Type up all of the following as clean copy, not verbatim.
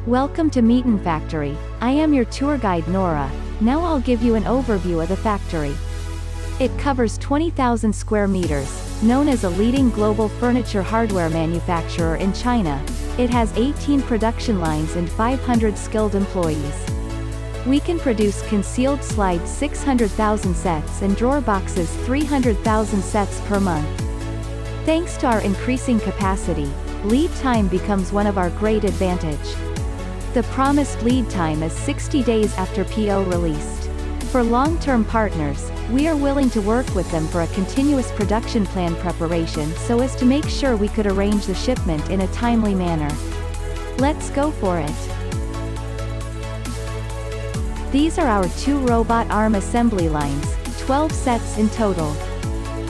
Welcome to Meaton Factory. I am your tour guide Nora. Now I'll give you an overview of the factory. It covers 20,000 square meters, known as a leading global furniture hardware manufacturer in China. It has 18 production lines and 500 skilled employees. We can produce concealed slides 600,000 sets and drawer boxes 300,000 sets per month. Thanks to our increasing capacity, lead time becomes one of our great advantage. The promised lead time is 60 days after PO released. For long-term partners, we are willing to work with them for a continuous production plan preparation so as to make sure we could arrange the shipment in a timely manner. Let's go for it. These are our 2 robot arm assembly lines, 12 sets in total.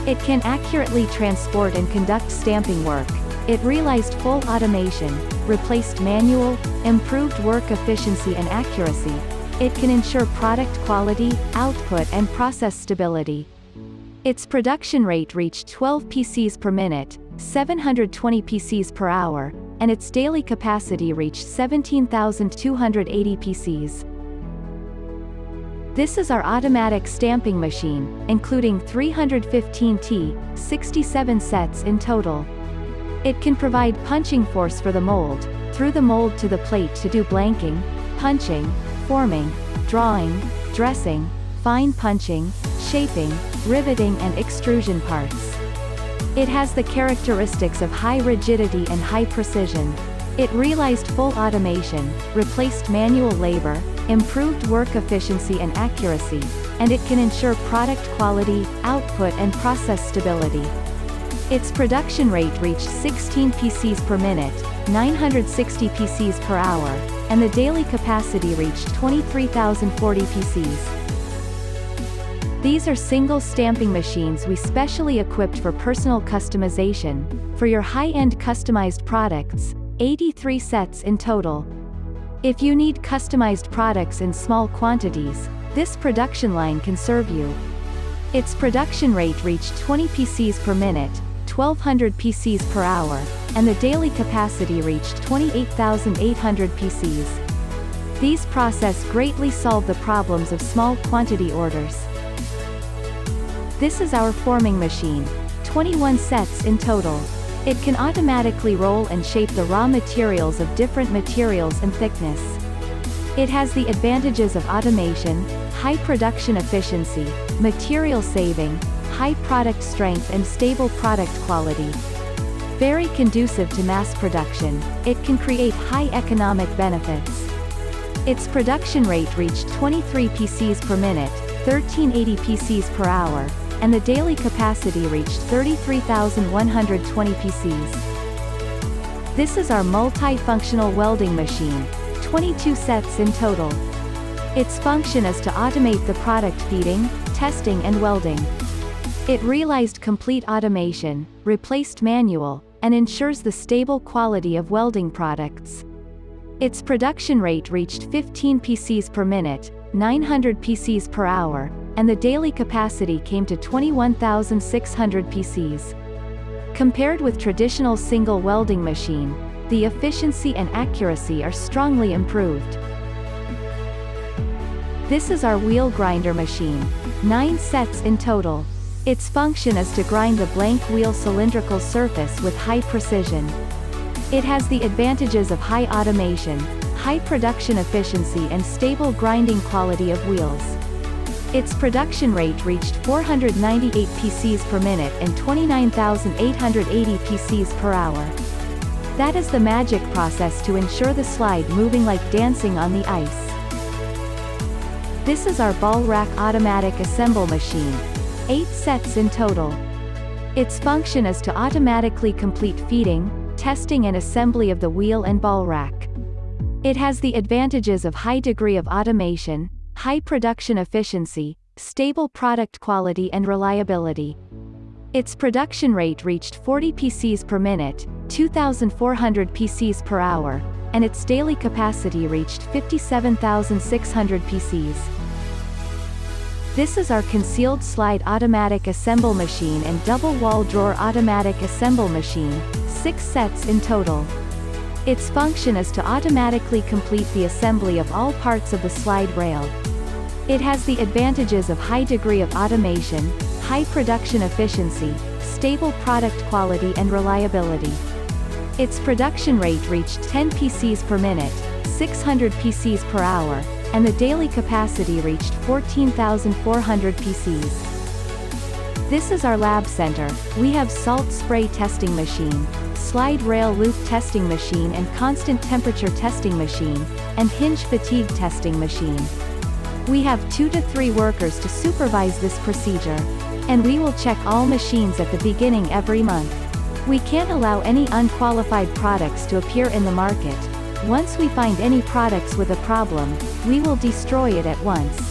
It can accurately transport and conduct stamping work. It realized full automation, replaced manual, improved work efficiency and accuracy. It can ensure product quality, output and process stability. Its production rate reached 12 PCs per minute, 720 PCs per hour, and its daily capacity reached 17,280 PCs. This is our automatic stamping machine, including 315T, 67 sets in total. It can provide punching force for the mold, through the mold to the plate to do blanking, punching, forming, drawing, dressing, fine punching, shaping, riveting and extrusion parts. It has the characteristics of high rigidity and high precision. It realized full automation, replaced manual labor, improved work efficiency and accuracy, and it can ensure product quality, output and process stability. Its production rate reached 16 PCs per minute, 960 PCs per hour, and the daily capacity reached 23,040 PCs. These are single stamping machines we specially equipped for personal customization, for your high-end customized products, 83 sets in total. If you need customized products in small quantities, this production line can serve you. Its production rate reached 20 PCs per minute, 1,200 PCs per hour, and the daily capacity reached 28,800 PCs. These process greatly solve the problems of small quantity orders. This is our forming machine, 21 sets in total. It can automatically roll and shape the raw materials of different materials and thickness. It has the advantages of automation, high production efficiency, material saving, high product strength and stable product quality. Very conducive to mass production, it can create high economic benefits. Its production rate reached 23 PCs per minute, 1380 PCs per hour, and the daily capacity reached 33,120 PCs. This is our multi-functional welding machine, 22 sets in total. Its function is to automate the product feeding, testing and welding. It realized complete automation, replaced manual, and ensures the stable quality of welding products. Its production rate reached 15 PCs per minute, 900 PCs per hour, and the daily capacity came to 21,600 PCs. Compared with traditional single welding machine, the efficiency and accuracy are strongly improved. This is our wheel grinder machine, 9 sets in total. Its function is to grind the blank wheel cylindrical surface with high precision. It has the advantages of high automation, high production efficiency and stable grinding quality of wheels. Its production rate reached 498 PCs per minute and 29,880 PCs per hour. That is the magic process to ensure the slide moving like dancing on the ice. This is our ball rack automatic assemble machine, 8 sets in total. Its function is to automatically complete feeding, testing and assembly of the wheel and ball rack. It has the advantages of high degree of automation, high production efficiency, stable product quality and reliability. Its production rate reached 40 PCs per minute, 2,400 PCs per hour, and its daily capacity reached 57,600 PCs. This is our concealed slide automatic assemble machine and double wall drawer automatic assemble machine, 6 sets in total. Its function is to automatically complete the assembly of all parts of the slide rail. It has the advantages of high degree of automation, high production efficiency, stable product quality and reliability. Its production rate reached 10 PCs per minute, 600 PCs per hour, and the daily capacity reached 14,400 PCs. This is our lab center. We have salt spray testing machine, slide rail loop testing machine and constant temperature testing machine, and hinge fatigue testing machine. We have 2 to 3 workers to supervise this procedure. And we will check all machines at the beginning every month. We can't allow any unqualified products to appear in the market. Once we find any products with a problem, we will destroy it at once.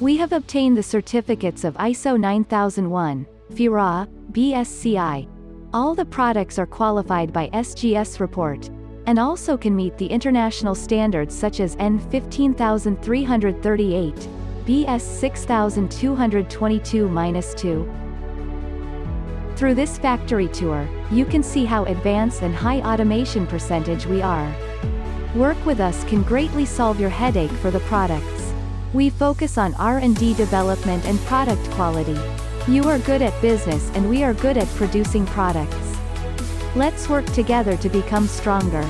We have obtained the certificates of ISO 9001, FIRA, BSCI. All the products are qualified by SGS report, and also can meet the international standards such as N 15338, BS 6222-2. Through this factory tour, you can see how advanced and high automation percentage we are. Work with us can greatly solve your headache for the products. We focus on R&D development and product quality. You are good at business and we are good at producing products. Let's work together to become stronger.